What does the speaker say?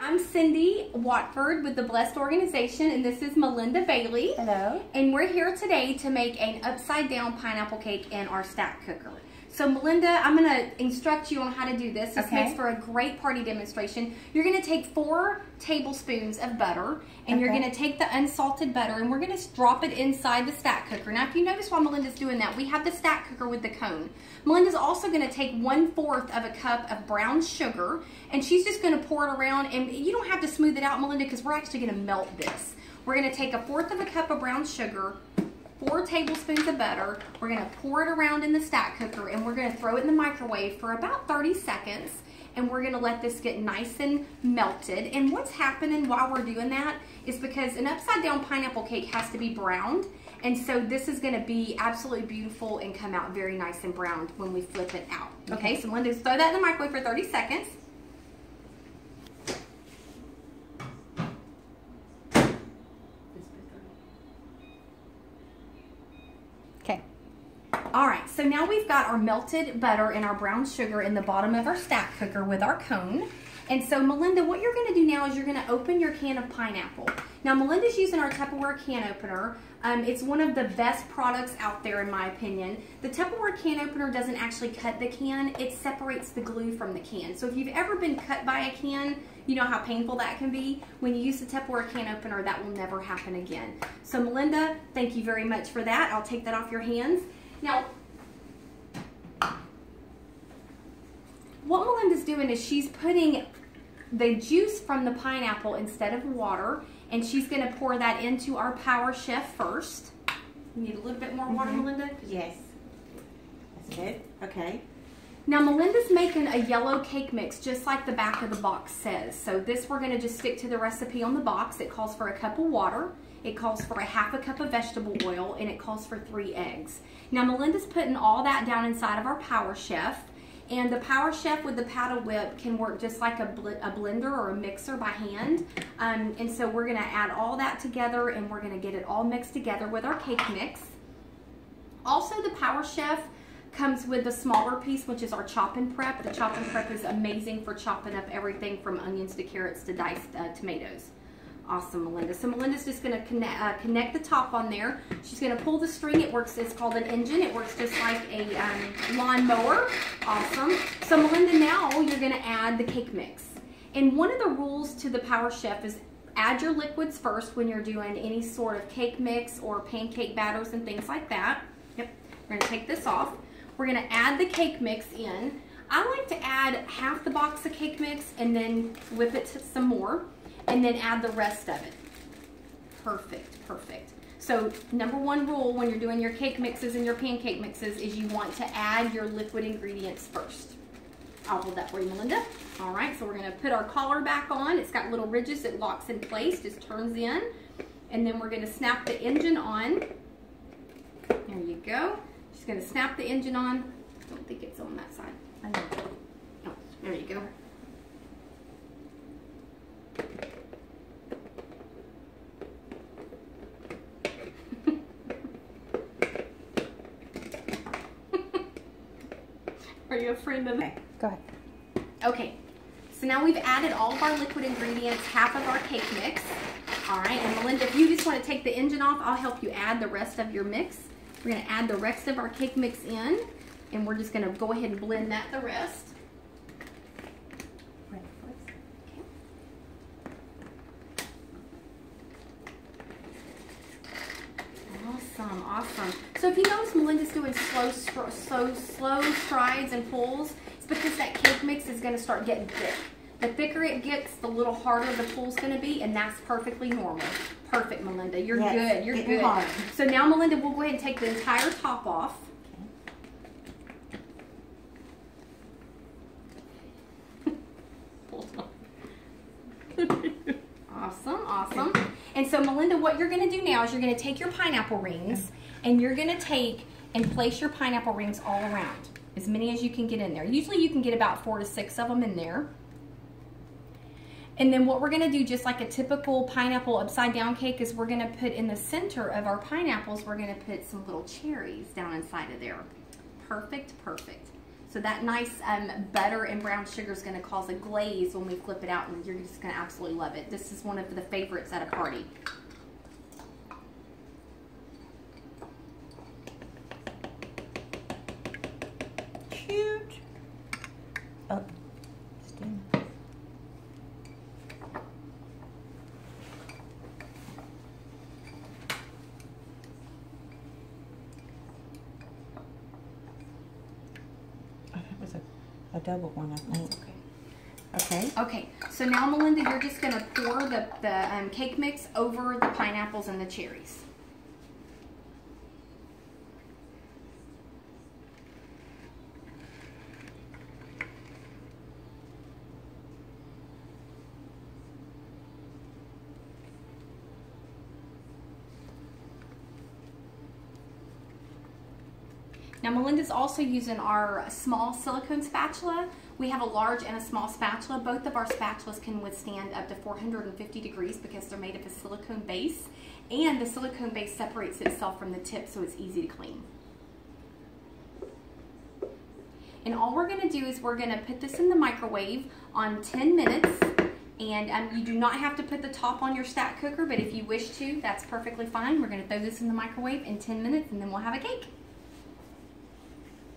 I'm Cindy Watford with the Blessed Organization, and this is Melinda Bailey. Hello. And we're here today to make an upside down pineapple cake in our stack cooker. So Melinda, I'm going to instruct you on how to do this. This makes for a great party demonstration. You're going to take 4 tablespoons of butter, and you're going to take the unsalted butter, and we're going to drop it inside the stack cooker. Now, if you notice while Melinda's doing that, we have the stack cooker with the cone. Melinda's also going to take 1/4 of a cup of brown sugar, and she's just going to pour it around. And you don't have to smooth it out, Melinda, because we're actually going to melt this. We're going to take 1/4 of a cup of brown sugar, 4 tablespoons of butter. We're going to pour it around in the stack cooker, and we're going to throw it in the microwave for about 30 seconds. And we're going to let this get nice and melted. And what's happening while we're doing that is because an upside down pineapple cake has to be browned. And so this is going to be absolutely beautiful and come out very nice and browned when we flip it out. Okay, so Melinda, throw that in the microwave for 30 seconds. Okay. All right, so now we've got our melted butter and our brown sugar in the bottom of our stack cooker with our cone. And so Melinda, what you're going to do now is you're going to open your can of pineapple. Now Melinda's using our Tupperware can opener. It's one of the best products out there in my opinion. The Tupperware can opener doesn't actually cut the can, it separates the glue from the can. So if you've ever been cut by a can, you know how painful that can be. When you use the Tupperware can opener, that will never happen again. So Melinda, thank you very much for that. I'll take that off your hands. Now, what Melinda's doing is she's putting the juice from the pineapple instead of water, and she's going to pour that into our Power Chef first. You need a little bit more water, Melinda? Yes. That's good. Okay. Now Melinda's making a yellow cake mix just like the back of the box says. So this we're going to just stick to the recipe on the box. It calls for a cup of water, it calls for 1/2 cup of vegetable oil, and it calls for 3 eggs. Now Melinda's putting all that down inside of our Power Chef. And the Power Chef with the paddle whip can work just like a blender or a mixer by hand. And so we're going to add all that together, and we're going to get it all mixed together with our cake mix. Also, the Power Chef comes with the smaller piece, which is our chop and prep. The chop and prep is amazing for chopping up everything from onions to carrots to diced tomatoes. Awesome, Melinda. So Melinda's just going to connect the top on there. She's going to pull the string. It works, it's called an engine. It works just like a lawn mower. Awesome. So Melinda, now you're going to add the cake mix. And one of the rules to the Power Chef is add your liquids first when you're doing any sort of cake mix or pancake batters and things like that. Yep. We're going to take this off. We're going to add the cake mix in. I like to add 1/2 the box of cake mix and then whip it to some more, and then add the rest of it. Perfect, perfect. So #1 rule when you're doing your cake mixes and your pancake mixes is you want to add your liquid ingredients first. I'll hold that for you, Melinda. All right, so we're gonna put our collar back on. It's got little ridges, it locks in place, just turns in. And then we're gonna snap the engine on. There you go. Just gonna snap the engine on. I don't think it's on that side. I know. Oh, there you go. Are you a friend of that? Go ahead. Okay, so now we've added all of our liquid ingredients, 1/2 of our cake mix. All right, and Melinda, if you just want to take the engine off, I'll help you add the rest of your mix. We're going to add the rest of our cake mix in, and we're just going to go ahead and blend that the rest. Awesome, awesome. So if you notice Melinda's doing slow strides and pulls, it's because that cake mix is going to start getting thick. The thicker it gets, the little harder the pull's going to be, and that's perfectly normal. Perfect, Melinda. You're good. You're good. Hard. So now, Melinda, we'll go ahead and take the entire top off. Hold on. Awesome, awesome. And so, Melinda, what you're going to do now is you're going to take your pineapple rings, and you're going to take and place your pineapple rings all around, as many as you can get in there. Usually you can get about 4 to 6 of them in there. And then what we're going to do, just like a typical pineapple upside down cake, is we're going to put in the center of our pineapples, we're going to put some little cherries down inside of there. Perfect, perfect. So that nice butter and brown sugar is going to cause a glaze when we flip it out, and you're just going to absolutely love it. This is one of the favorites at a party. Cute. Oh, steam. A double one, I think. Okay. Okay, so now Melinda, you're just going to pour the cake mix over the pineapples and the cherries. Now Melinda's also using our small silicone spatula. We have a large and a small spatula. Both of our spatulas can withstand up to 450 degrees because they're made of a silicone base, and the silicone base separates itself from the tip, so it's easy to clean. And all we're going to do is we're going to put this in the microwave on 10 minutes. And you do not have to put the top on your stack cooker, but if you wish to, that's perfectly fine. We're going to throw this in the microwave in 10 minutes, and then we'll have a cake.